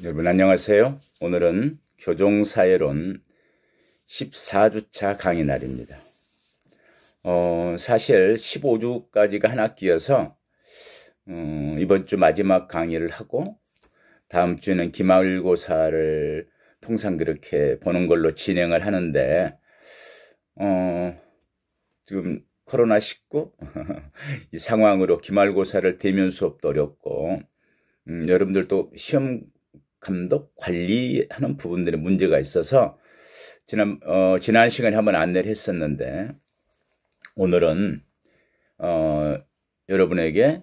여러분 안녕하세요. 오늘은 교종사회론 14주차 강의 날입니다. 사실 15주까지가 한 학기여서 이번 주 마지막 강의를 하고 다음 주에는 기말고사를 통상 그렇게 보는 걸로 진행을 하는데 지금 코로나19 이 상황으로 기말고사를 대면 수업도 어렵고 여러분들도 시험 감독 관리하는 부분들의 문제가 있어서 지난 시간에 한번 안내를 했었는데 오늘은 여러분에게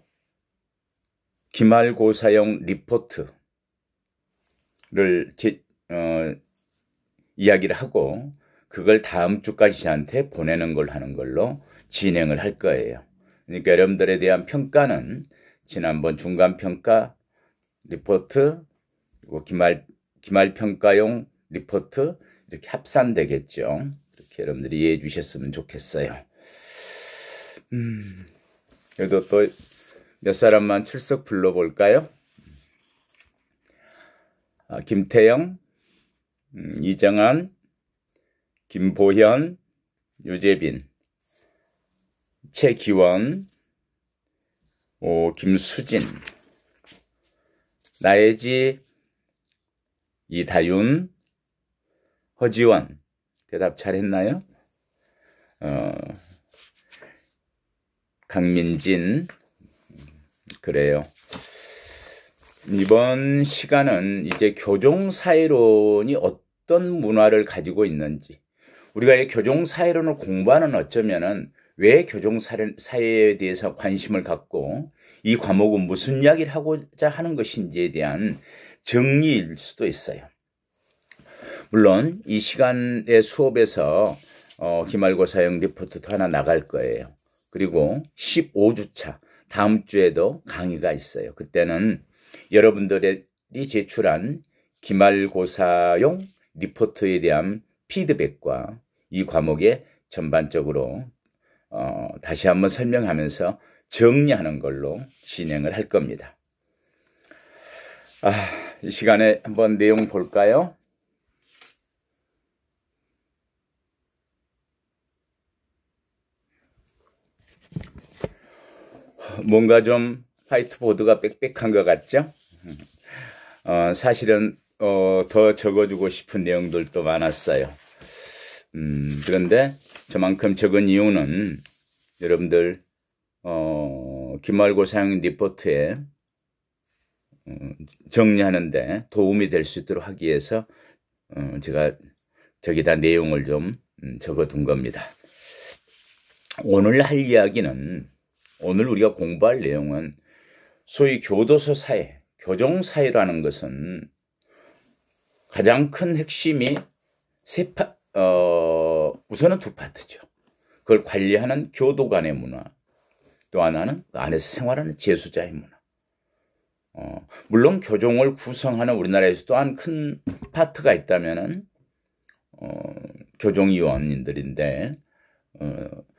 기말고사용 리포트를 이야기를 하고 그걸 다음 주까지 저한테 보내는 걸 하는 걸로 진행을 할 거예요. 그러니까 여러분들에 대한 평가는 지난번 중간평가 리포트 그리고 기말평가용 리포트 이렇게 합산되겠죠. 이렇게 여러분들이 이해해 주셨으면 좋겠어요. 그래도 또 몇 사람만 출석 불러볼까요? 김태영, 이정한, 김보현, 유재빈, 최기원, 김수진, 나혜지, 이다윤, 허지원. 대답 잘했나요? 강민진. 그래요. 이번 시간은 이제 교종사회론이 어떤 문화를 가지고 있는지, 우리가 이 교종사회론을 공부하는 어쩌면은 왜 교종사회에 대해서 관심을 갖고 이 과목은 무슨 이야기를 하고자 하는 것인지에 대한 정리일 수도 있어요. 물론 이 시간의 수업에서 기말고사용 리포트도 하나 나갈 거예요. 그리고 15주차 다음 주에도 강의가 있어요. 그때는 여러분들이 제출한 기말고사용 리포트에 대한 피드백과 이 과목에 전반적으로 다시 한번 설명하면서 정리하는 걸로 진행을 할 겁니다. 이 시간에 한번 내용 볼까요? 뭔가 좀 화이트보드가 빽빽한 것 같죠? 사실은 더 적어주고 싶은 내용들도 많았어요. 그런데 저만큼 적은 이유는 여러분들 기말고사용 리포트에 정리하는데 도움이 될 수 있도록 하기 위해서 제가 저기다 내용을 좀 적어둔 겁니다. 오늘 할 이야기는, 오늘 우리가 공부할 내용은 소위 교도소 사회, 교종사회라는 것은 가장 큰 핵심이 우선은 두 파트죠. 그걸 관리하는 교도관의 문화, 또 하나는 그 안에서 생활하는 재수자의 문화. 물론 교종을 구성하는 우리나라에서 또한 큰 파트가 있다면은 교종위원인들인데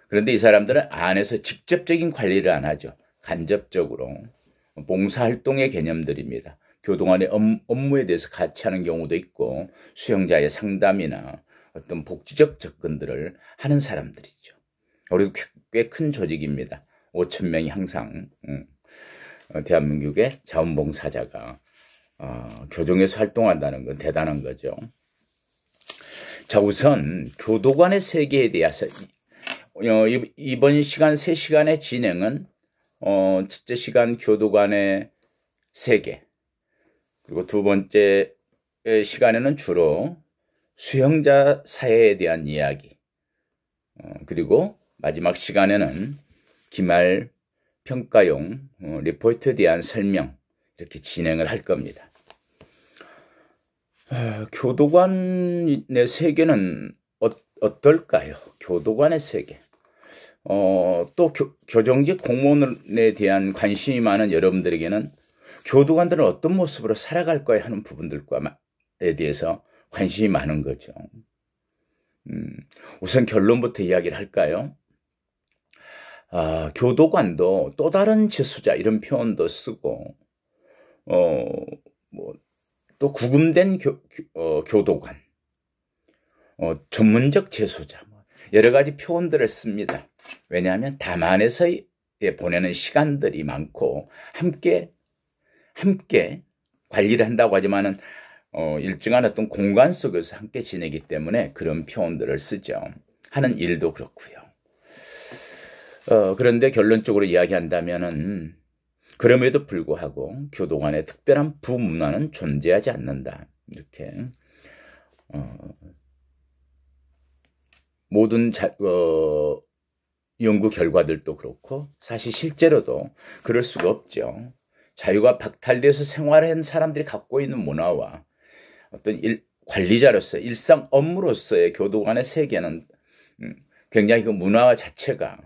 그런데 이 사람들은 안에서 직접적인 관리를 안 하죠. 간접적으로 봉사활동의 개념들입니다. 교도관의 업무에 대해서 같이 하는 경우도 있고 수용자의 상담이나 어떤 복지적 접근들을 하는 사람들이죠. 그래서 꽤 큰 조직입니다. 5천 명이 항상 대한민국의 자원봉사자가 교종에서 활동한다는 건 대단한 거죠. 자, 우선 교도관의 세계에 대해서 이번 시간 3시간의 진행은 첫째 시간 교도관의 세계, 그리고 두 번째 시간에는 주로 수용자 사회에 대한 이야기, 그리고 마지막 시간에는 기말 평가용 리포트에 대한 설명, 이렇게 진행을 할 겁니다. 교도관의 세계는 어떨까요? 교도관의 세계. 또 교정직 공무원에 대한 관심이 많은 여러분들에게는 교도관들은 어떤 모습으로 살아갈 거야 하는 부분들에 대해서 관심이 많은 거죠. 우선 결론부터 이야기를 할까요? 교도관도 또 다른 재수자 이런 표현도 쓰고 또 또 구금된 교도관, 전문적 재소자, 여러 가지 표현들을 씁니다. 왜냐하면 담안에서 보내는 시간들이 많고 함께 관리를 한다고 하지만은 일정한 어떤 공간 속에서 함께 지내기 때문에 그런 표현들을 쓰죠. 하는 일도 그렇고요. 그런데 결론적으로 이야기한다면은 그럼에도 불구하고 교도관에 특별한 부문화는 존재하지 않는다. 이렇게 모든 연구 결과들도 그렇고 사실 실제로도 그럴 수가 없죠. 자유가 박탈돼서 생활한 사람들이 갖고 있는 문화와 어떤 관리자로서 일상 업무로서의 교도관의 세계는 굉장히 그 문화 자체가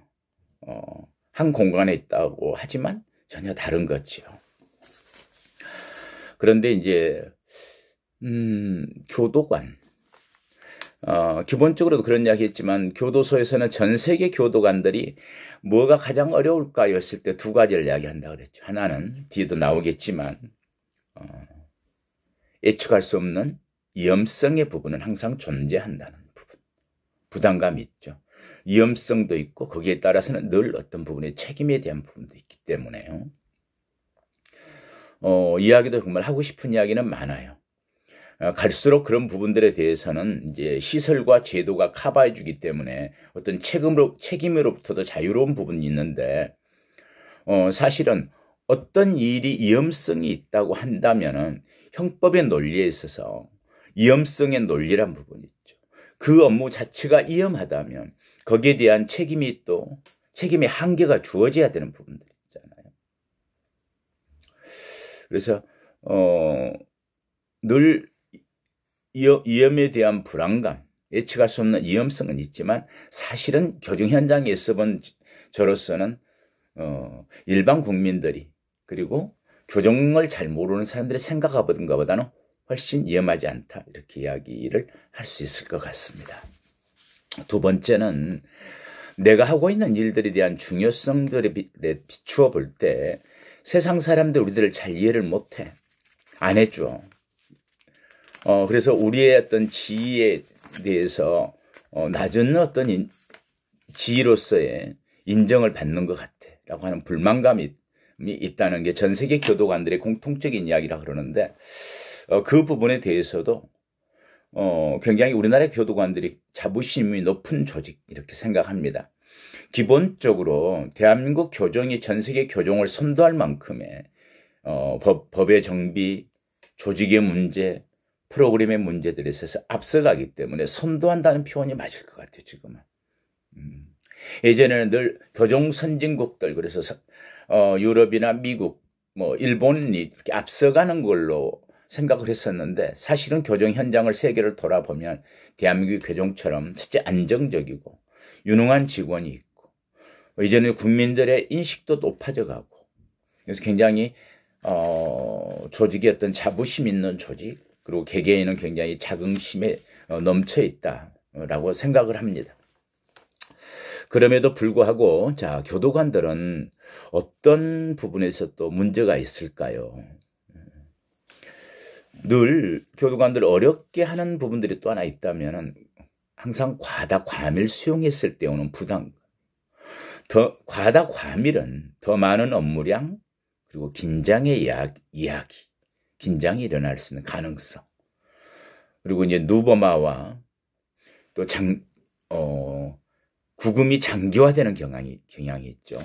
한 공간에 있다고 하지만 전혀 다른 거죠. 그런데 이제 교도관, 기본적으로도 그런 이야기 했지만 교도소에서는 전 세계 교도관들이 뭐가 가장 어려울까요? 했을 때 두 가지를 이야기한다고 그랬죠. 하나는 뒤에도 나오겠지만 예측할 수 없는 위험성의 부분은 항상 존재한다는 부분. 부담감이 있죠. 위험성도 있고 거기에 따라서는 늘 어떤 부분의 책임에 대한 부분도 있기 때문에요. 이야기도 정말 하고 싶은 이야기는 많아요. 갈수록 그런 부분들에 대해서는 이제 시설과 제도가 커버해 주기 때문에 어떤 책임으로부터도 자유로운 부분이 있는데, 사실은 어떤 일이 위험성이 있다고 한다면은 형법의 논리에 있어서 위험성의 논리란 부분이 있죠. 그 업무 자체가 위험하다면 거기에 대한 책임의 한계가 주어져야 되는 부분들 있잖아요. 그래서 늘 위험에 대한 불안감, 예측할 수 없는 위험성은 있지만 사실은 교정 현장에 있어본 저로서는 일반 국민들이 그리고 교정을 잘 모르는 사람들이 생각하던 것보다는 훨씬 위험하지 않다, 이렇게 이야기를 할 수 있을 것 같습니다. 두 번째는 내가 하고 있는 일들에 대한 중요성들에 비추어 볼 때 세상 사람들 우리들을 잘 이해를 못해. 안 해줘. 그래서 우리의 어떤 지위에 대해서 낮은 어떤 지위로서의 인정을 받는 것 같아 라고 하는 불만감이 있다는 게 전 세계 교도관들의 공통적인 이야기라 그러는데, 그 부분에 대해서도 굉장히 우리나라의 교도관들이 자부심이 높은 조직 이렇게 생각합니다. 기본적으로 대한민국 교정이 전 세계 교정을 선도할 만큼의 법의 정비, 조직의 문제, 프로그램의 문제들에 있어서 앞서가기 때문에 선도한다는 표현이 맞을 것 같아요, 지금은. 예전에는 늘 교정 선진국들, 그래서 유럽이나 미국, 일본이 이렇게 앞서가는 걸로 생각을 했었는데, 사실은 교정 현장을 세계를 돌아보면 대한민국 교정처럼 첫째 안정적이고 유능한 직원이 있고, 이제는 국민들의 인식도 높아져 가고, 그래서 굉장히 조직의 어떤 자부심 있는 조직, 그리고 개개인은 굉장히 자긍심에 넘쳐 있다라고 생각을 합니다. 그럼에도 불구하고 교도관들은 어떤 부분에서 또 문제가 있을까요? 늘 교도관들 어렵게 하는 부분들이 또 하나 있다면 항상 과다 과밀 수용했을 때 오는 부담. 과다 과밀은 더 많은 업무량, 그리고 긴장의 이야기, 긴장이 일어날 수 있는 가능성, 그리고 이제 누범화와 또 구금이 장기화되는 경향이 있죠.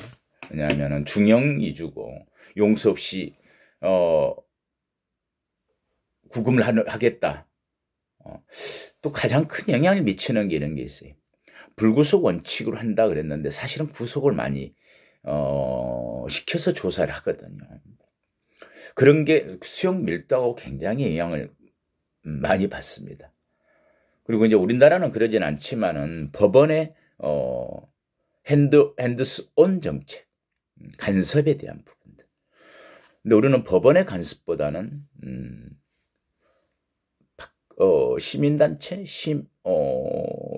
왜냐하면 중형 위주고 용서 없이 구금을 하겠다. 또 가장 큰 영향을 미치는 게 이런 게 있어요. 불구속 원칙으로 한다 그랬는데 사실은 구속을 많이 시켜서 조사를 하거든요. 그런 게 수용 밀도하고 굉장히 영향을 많이 받습니다. 그리고 이제 우리나라는 그러진 않지만은 법원의 핸드스온 정책, 간섭에 대한 부분들. 근데 우리는 법원의 간섭보다는 시민단체,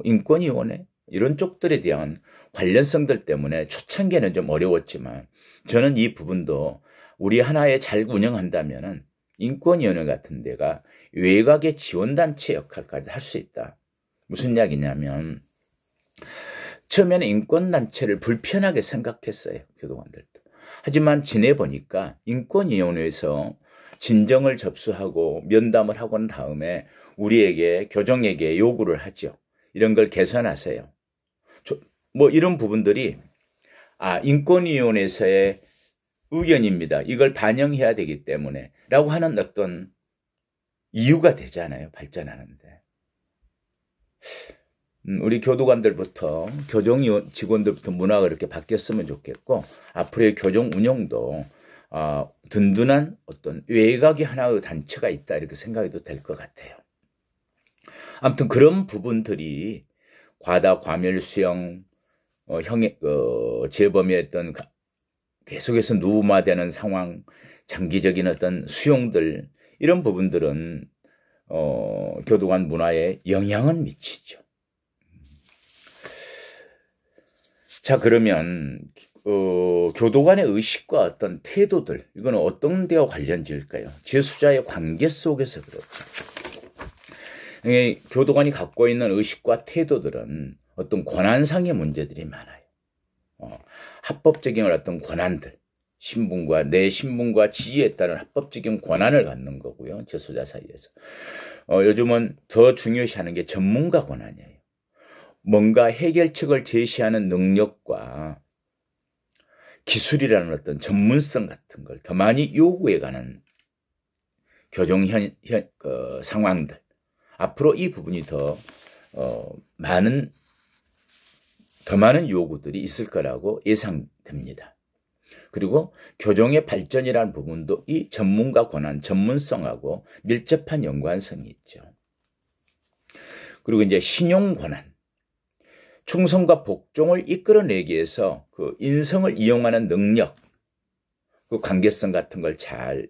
인권위원회 이런 쪽들에 대한 관련성들 때문에 초창기에는 좀 어려웠지만, 저는 이 부분도 우리 하나에 잘 운영한다면은 인권위원회 같은 데가 외곽의 지원단체 역할까지 할 수 있다. 무슨 이야기냐면 처음에는 인권단체를 불편하게 생각했어요. 교도관들도. 하지만 지내보니까 인권위원회에서 진정을 접수하고 면담을 하고 난 다음에 우리에게 교정에게 요구를 하죠. 이런 걸 개선하세요. 뭐 이런 부분들이 인권위원회에서의 의견입니다. 이걸 반영해야 되기 때문에 라고 하는 어떤 이유가 되잖아요. 발전하는데. 우리 교도관들부터 교정 직원들부터 문화가 이렇게 바뀌었으면 좋겠고 앞으로의 교정 운영도 든든한 어떤 외곽의 하나의 단체가 있다 이렇게 생각해도 될 것 같아요. 아무튼 그런 부분들이 과다 과멸 수용, 재범의 어떤 계속해서 누움화되는 상황, 장기적인 어떤 수용들 이런 부분들은 교도관 문화에 영향은 미치죠. 자, 그러면 교도관의 의식과 어떤 태도들 이거는 어떤 데와 관련지일까요? 재수자의 관계 속에서 그렇죠. 교도관이 갖고 있는 의식과 태도들은 어떤 권한상의 문제들이 많아요. 합법적인 어떤 권한들, 내 신분과 지위에 따른 합법적인 권한을 갖는 거고요. 재수자 사이에서. 요즘은 더 중요시하는 게 전문가 권한이에요. 뭔가 해결책을 제시하는 능력과 기술이라는 어떤 전문성 같은 걸 더 많이 요구해가는 교정 상황들. 앞으로 이 부분이 더 많은 요구들이 있을 거라고 예상됩니다. 그리고 교정의 발전이라는 부분도 이 전문가 권한, 전문성하고 밀접한 연관성이 있죠. 그리고 이제 신용 권한, 충성과 복종을 이끌어내기 위해서 그 인성을 이용하는 능력, 그 관계성 같은 걸 잘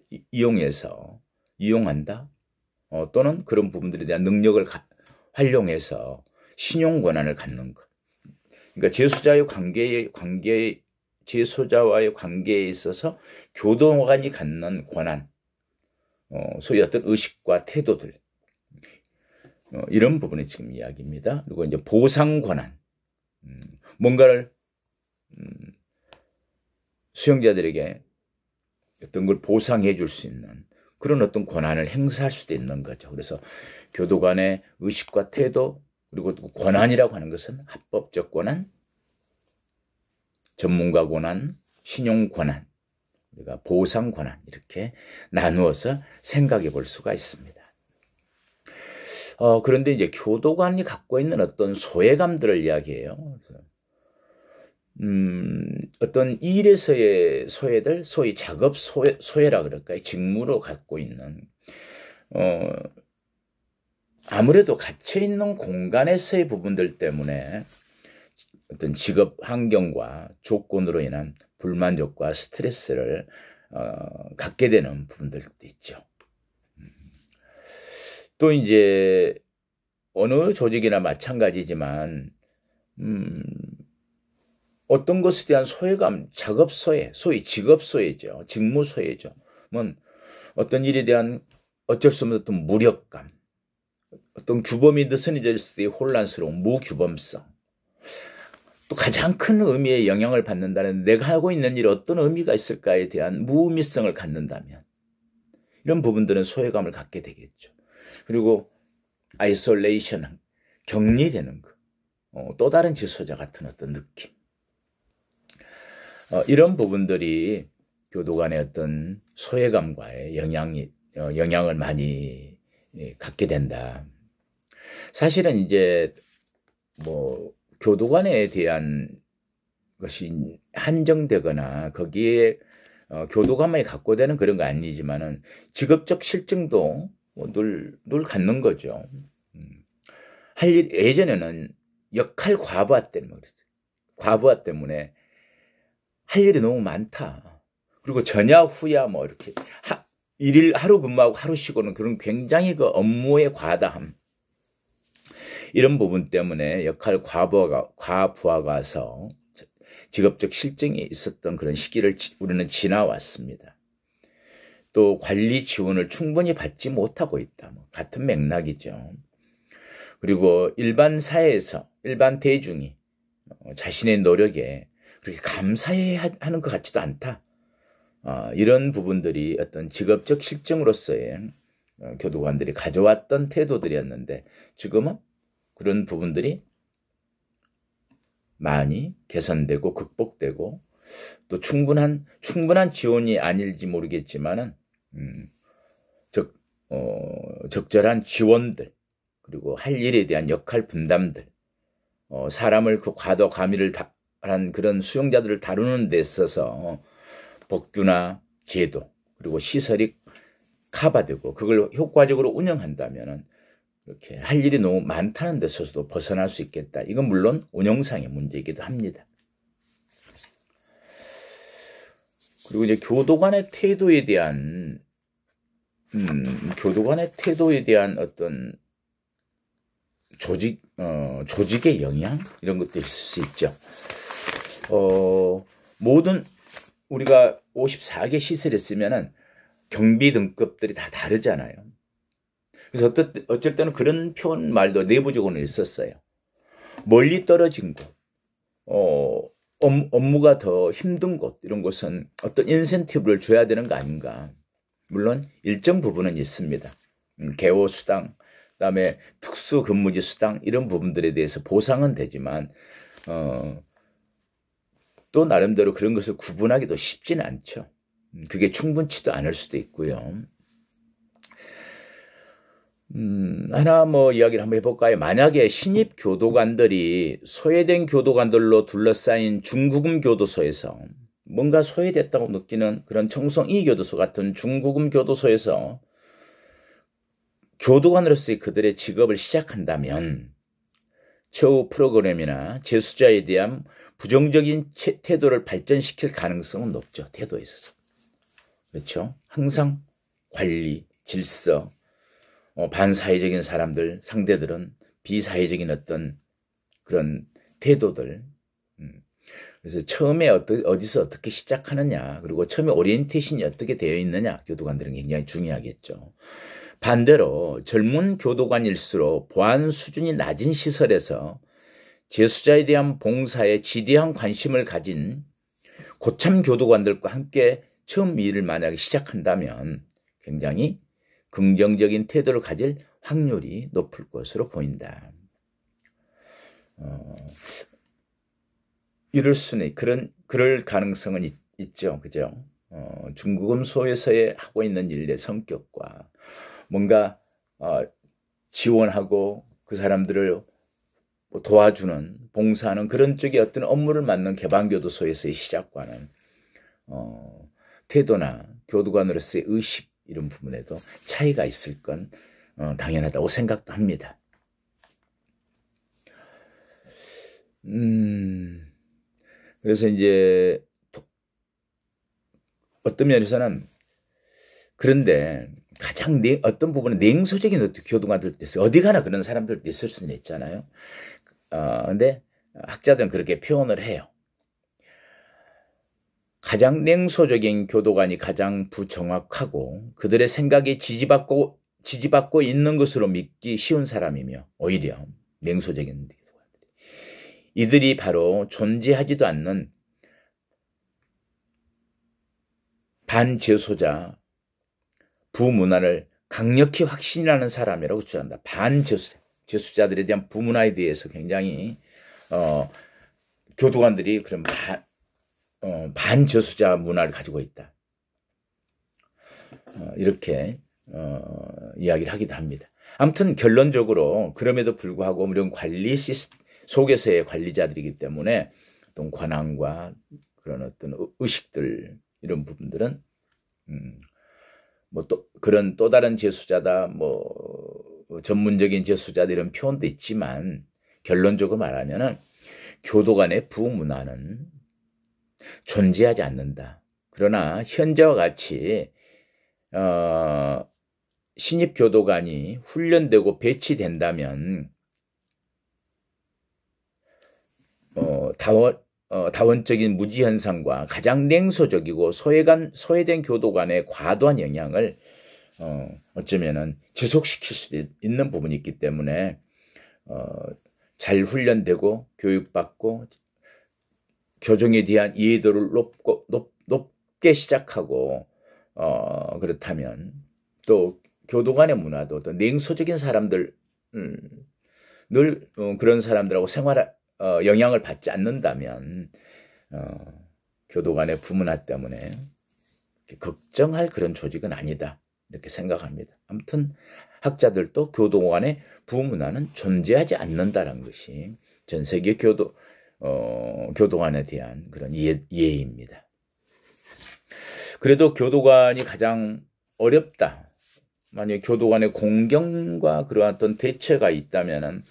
이용한다. 또는 그런 부분들에 대한 능력을 활용해서 신용 권한을 갖는 것. 그러니까 재수자와의 관계에 있어서 교도관이 갖는 권한, 소위 어떤 의식과 태도들, 이런 부분이 지금 이야기입니다. 그리고 이제 보상 권한, 뭔가를 수용자들에게 어떤 걸 보상해 줄 수 있는 그런 어떤 권한을 행사할 수도 있는 거죠. 그래서 교도관의 의식과 태도 그리고 권한이라고 하는 것은 합법적 권한, 전문가 권한, 신용 권한, 우리가 보상 권한 이렇게 나누어서 생각해 볼 수가 있습니다. 그런데 이제 교도관이 갖고 있는 어떤 소외감들을 이야기해요. 어떤 일에서의 소외들, 소위 작업 소외라 그럴까요? 직무로 갖고 있는 아무래도 갇혀있는 공간에서의 부분들 때문에 어떤 직업 환경과 조건으로 인한 불만족과 스트레스를 갖게 되는 부분들도 있죠. 또 이제 어느 조직이나 마찬가지지만 어떤 것에 대한 소외감, 작업 소외, 소위 직업 소외죠. 직무 소외죠. 어떤 일에 대한 어쩔 수 없는 어떤 무력감, 어떤 규범이 느슨해져 있을 때의 혼란스러운 무규범성, 또 가장 큰 의미의 영향을 받는다는 내가 하고 있는 일에 어떤 의미가 있을까에 대한 무의미성을 갖는다면 이런 부분들은 소외감을 갖게 되겠죠. 그리고 아이솔레이션, 격리되는 것, 또 다른 재수자 같은 어떤 느낌. 이런 부분들이 교도관의 어떤 소외감과의 영향을 많이 갖게 된다. 사실은 이제 교도관에 대한 것이 한정되거나 거기에 교도관만이 갖고 되는 그런 거 아니지만은 직업적 실증도 늘 갖는 거죠. 할 일, 예전에는 역할 과부하 때문에 그랬어요. 과부하 때문에 할 일이 너무 많다. 그리고 전야 후야 이렇게 일일 하루 근무하고 하루 쉬고는 그런 굉장히 그 업무의 과다함. 이런 부분 때문에 역할 과부하가 와서 직업적 실증이 있었던 그런 시기를 우리는 지나왔습니다. 또 관리 지원을 충분히 받지 못하고 있다. 같은 맥락이죠. 그리고 일반 사회에서 일반 대중이 자신의 노력에 그렇게 감사해야 하는 것 같지도 않다. 이런 부분들이 어떤 직업적 실정으로서의 교도관들이 가져왔던 태도들이었는데 지금은 그런 부분들이 많이 개선되고 극복되고 또 충분한 지원이 아닐지 모르겠지만은 적절한 지원들 그리고 할 일에 대한 역할 분담들 사람을 그 과도 과밀을 한 그런 수용자들을 다루는 데 있어서 법규나 제도 그리고 시설이 커버되고 그걸 효과적으로 운영한다면은 이렇게 할 일이 너무 많다는 데서도 벗어날 수 있겠다. 이건 물론 운영상의 문제이기도 합니다. 그리고 이제 교도관의 태도에 대한 어떤 조직의 영향 이런 것도 있을 수 있죠. 모든 우리가 54개 시설에 쓰면은 경비 등급들이 다 다르잖아요. 그래서 어쩔 때는 그런 표현 말도 내부적으로는 있었어요. 멀리 떨어진 곳, 업무가 더 힘든 곳 이런 곳은 어떤 인센티브를 줘야 되는 거 아닌가. 물론 일정 부분은 있습니다. 개호 수당, 그다음에 특수 근무지 수당 이런 부분들에 대해서 보상은 되지만 또 나름대로 그런 것을 구분하기도 쉽지는 않죠. 그게 충분치도 않을 수도 있고요. 하나 이야기를 한번 해볼까요? 만약에 신입 교도관들이 소외된 교도관들로 둘러싸인 중구금 교도소에서 뭔가 소외됐다고 느끼는 그런 청송 이교도소 같은 중구금 교도소에서 교도관으로서의 그들의 직업을 시작한다면 처우 프로그램이나 재수자에 대한 부정적인 태도를 발전시킬 가능성은 높죠. 태도에 있어서. 그렇죠? 항상 관리, 질서, 반사회적인 사람들, 상대들은 비사회적인 어떤 그런 태도들. 그래서 처음에 어디서 어떻게 시작하느냐, 그리고 처음에 오리엔테이션이 어떻게 되어 있느냐, 교도관들은 굉장히 중요하겠죠. 반대로 젊은 교도관일수록 보안 수준이 낮은 시설에서 재수자에 대한 봉사에 지대한 관심을 가진 고참 교도관들과 함께 처음 일을 만약에 시작한다면 굉장히 긍정적인 태도를 가질 확률이 높을 것으로 보인다. 이럴 수는 그럴 가능성은 있죠, 그죠? 중구금소에서의 하고 있는 일의 성격과 뭔가 지원하고 그 사람들을 도와주는 봉사하는 그런 쪽의 어떤 업무를 맡는 개방교도소에서의 시작과는 태도나 교도관으로서의 의식 이런 부분에도 차이가 있을 건 당연하다고 생각도 합니다. 그래서 이제 어떤 면에서는 그런데 가장 어떤 부분은 냉소적인 교도관들도 있어요. 어디 가나 그런 사람들도 있을 수는 있잖아요. 근데 학자들은 그렇게 표현을 해요. 가장 냉소적인 교도관이 가장 부정확하고 그들의 생각에 지지받고 있는 것으로 믿기 쉬운 사람이며 오히려 냉소적인 교도관들이 이들이 바로 존재하지도 않는 반재소자 부문화를 강력히 확신하는 사람이라고 주장한다. 반재수자들에 대한 부문화에 대해서 굉장히 교도관들이 그런 반재수자 문화를 가지고 있다. 이렇게 이야기를 하기도 합니다. 아무튼 결론적으로 그럼에도 불구하고 이런 관리 속에서의 관리자들이기 때문에 어떤 권한과 그런 어떤 의식들 이런 부분들은 또 다른 재수자다 전문적인 재수자다 이런 표현도 있지만 결론적으로 말하면은 교도관의 부문화는 존재하지 않는다. 그러나 현재와 같이 신입 교도관이 훈련되고 배치된다면 다원적인 무지 현상과 가장 냉소적이고 소외된 교도 간의 과도한 영향을 어쩌면은 지속시킬 수도 있는 부분이 있기 때문에 잘 훈련되고 교육받고 교정에 대한 이해도를 높게 시작하고 그렇다면 또 교도 간의 문화도 더 냉소적인 사람들 늘 그런 사람들하고 영향을 받지 않는다면 교도 간의 부문화 때문에 걱정할 그런 조직은 아니다 이렇게 생각합니다. 아무튼 학자들도 교도 간의 부문화는 존재하지 않는다는 것이 전 세계 교도관에 대한 그런 이해입니다. 그래도 교도관이 가장 어렵다. 만약 교도관의 공경과 그러한 어떤 대처가 있다면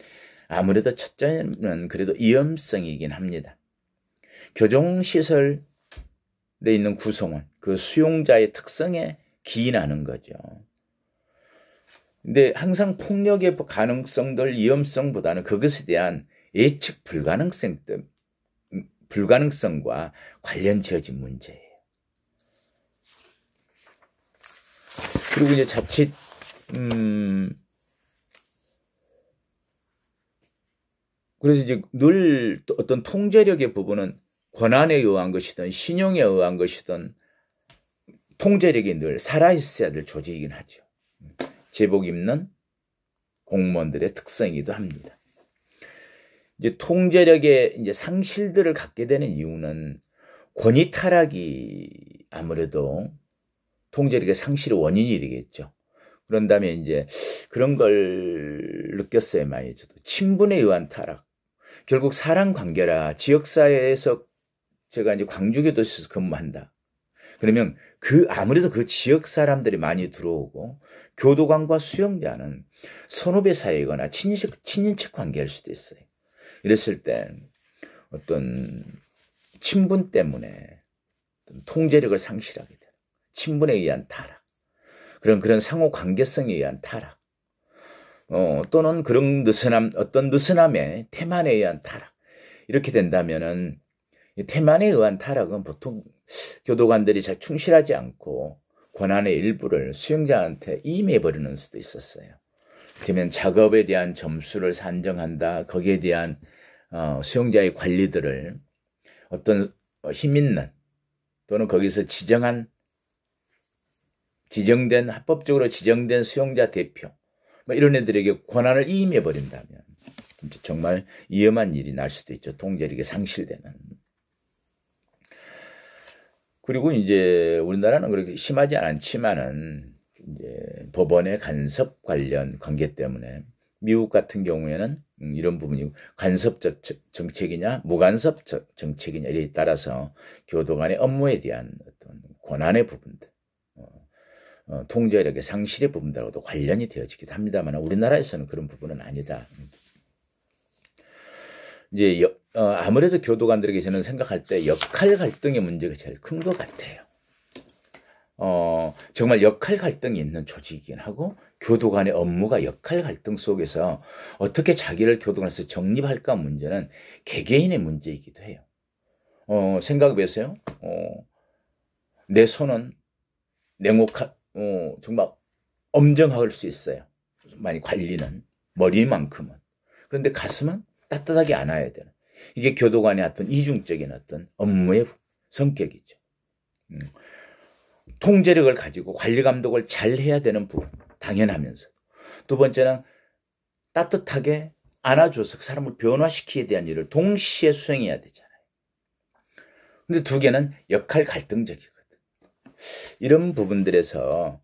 아무래도 첫째는 그래도 위험성이긴 합니다. 교정시설에 있는 구성원, 그 수용자의 특성에 기인하는 거죠. 근데 항상 폭력의 가능성들, 위험성보다는 그것에 대한 예측 불가능성과 관련 지어진 문제예요. 그리고 이제 자칫 그래서 이제 늘 어떤 통제력의 부분은 권한에 의한 것이든 신용에 의한 것이든 통제력이 늘 살아있어야 될 조직이긴 하죠. 제복 입는 공무원들의 특성이기도 합니다. 이제 통제력의 이제 상실들을 갖게 되는 이유는 권위 타락이 아무래도 통제력의 상실의 원인이 되겠죠. 그런 다음에 이제 그런 걸 느꼈어요, 많이 저도. 친분에 의한 타락. 결국 사람 관계라 지역사회에서 제가 이제 광주교도소에서 근무한다. 그러면 아무래도 그 지역 사람들이 많이 들어오고 교도관과 수용자는 선후배 사이거나 친인척 관계일 수도 있어요. 이랬을 때 어떤 친분 때문에 어떤 통제력을 상실하게 돼요. 친분에 의한 타락. 그런 상호 관계성에 의한 타락. 또는 그런 어떤 느슨함의 태만에 의한 타락. 이렇게 된다면은 태만에 의한 타락은 보통 교도관들이 잘 충실하지 않고 권한의 일부를 수용자한테 임해버리는 수도 있었어요. 그러면 작업에 대한 점수를 산정한다. 거기에 대한 수용자의 관리들을 어떤 힘있는 또는 거기서 합법적으로 지정된 수용자 대표 이런 애들에게 권한을 이임해버린다면 진짜 정말 위험한 일이 날 수도 있죠. 통제력이 상실되는. 그리고 이제 우리나라는 그렇게 심하지 않지만은 이제 법원의 간섭 관련 관계 때문에 미국 같은 경우에는 이런 부분이 간섭 정책이냐 무간섭 정책이냐에 따라서 교도관의 업무에 대한 어떤 권한의 부분들, 통제력의 상실의 부분들하고도 관련이 되어지기도 합니다만 우리나라에서는 그런 부분은 아니다. 이제 아무래도 교도관들에게 저는 생각할 때 역할 갈등의 문제가 제일 큰 것 같아요. 정말 역할 갈등이 있는 조직이긴 하고 교도관의 업무가 역할 갈등 속에서 어떻게 자기를 교도관에서 정립할까 문제는 개개인의 문제이기도 해요. 생각해 보세요. 내 손은 정말 엄정할 수 있어요. 많이 관리는 머리만큼은. 그런데 가슴은 따뜻하게 안아야 되는. 이게 교도관의 어떤 이중적인 어떤 업무의 성격이죠. 통제력을 가지고 관리 감독을 잘 해야 되는 부분, 당연하면서. 두 번째는 따뜻하게 안아줘서 사람을 변화시키기에 대한 일을 동시에 수행해야 되잖아요. 근데 두 개는 역할 갈등적이거든. 이런 부분들에서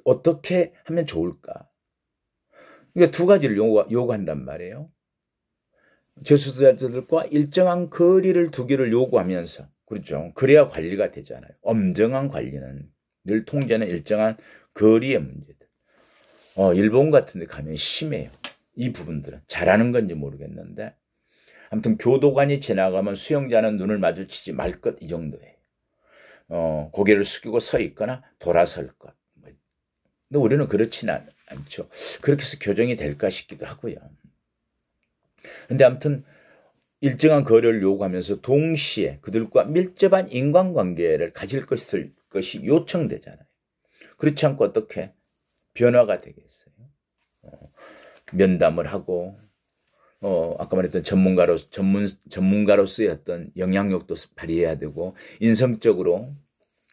어떻게 하면 좋을까? 그러니까 두 가지를 요구한단 말이에요. 재수자들과 일정한 거리를 두기를 요구하면서, 그렇죠. 그래야 관리가 되잖아요. 엄정한 관리는, 늘 통제는 일정한 거리의 문제들. 일본 같은 데 가면 심해요. 이 부분들은. 잘하는 건지 모르겠는데. 아무튼 교도관이 지나가면 수용자는 눈을 마주치지 말 것, 이 정도예요. 고개를 숙이고 서 있거나 돌아설 것. 근데 우리는 그렇지는 않죠. 그렇게 해서 교정이 될까 싶기도 하고요. 근데 아무튼 일정한 거래를 요구하면서 동시에 그들과 밀접한 인간관계를 가질 것이 요청되잖아요. 그렇지 않고 어떻게 변화가 되겠어요? 면담을 하고 아까 말했던 전문가로서의 어떤 영향력도 발휘해야 되고 인성적으로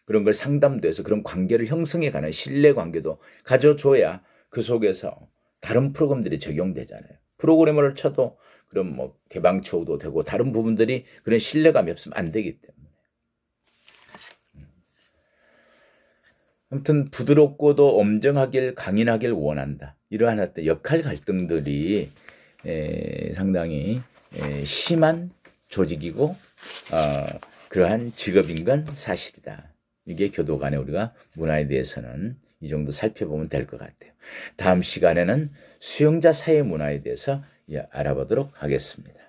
그런 걸 상담돼서 그런 관계를 형성해가는 신뢰관계도 가져줘야 그 속에서 다른 프로그램들이 적용되잖아요. 프로그래머를 쳐도 그럼 뭐 개방초도 되고 다른 부분들이 그런 신뢰감이 없으면 안 되기 때문에. 아무튼 부드럽고도 엄정하길 강인하길 원한다. 이러한 어떤 역할 갈등들이 상당히 심한 조직이고 그러한 직업인 건 사실이다. 이게 교도 간의 우리가 문화에 대해서는 이 정도 살펴보면 될 것 같아요. 다음 시간에는 수용자 사회 문화에 대해서 알아보도록 하겠습니다.